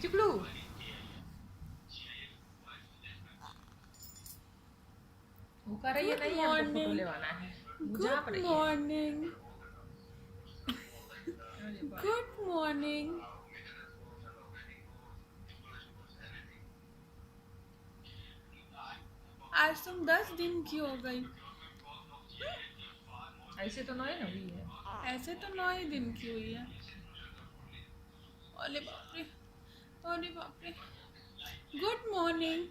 चिकलू वो कर रही है, नहीं हमको फोटो लेवाना है। Good morning, good morning. आज तुम 10 दिन की हो गई। ऐसे तो नहीं ना हुई है। ऐसे तो 9 ही दिन की हुई है। अरे बाप रे, अरे बाप रे। Good morning.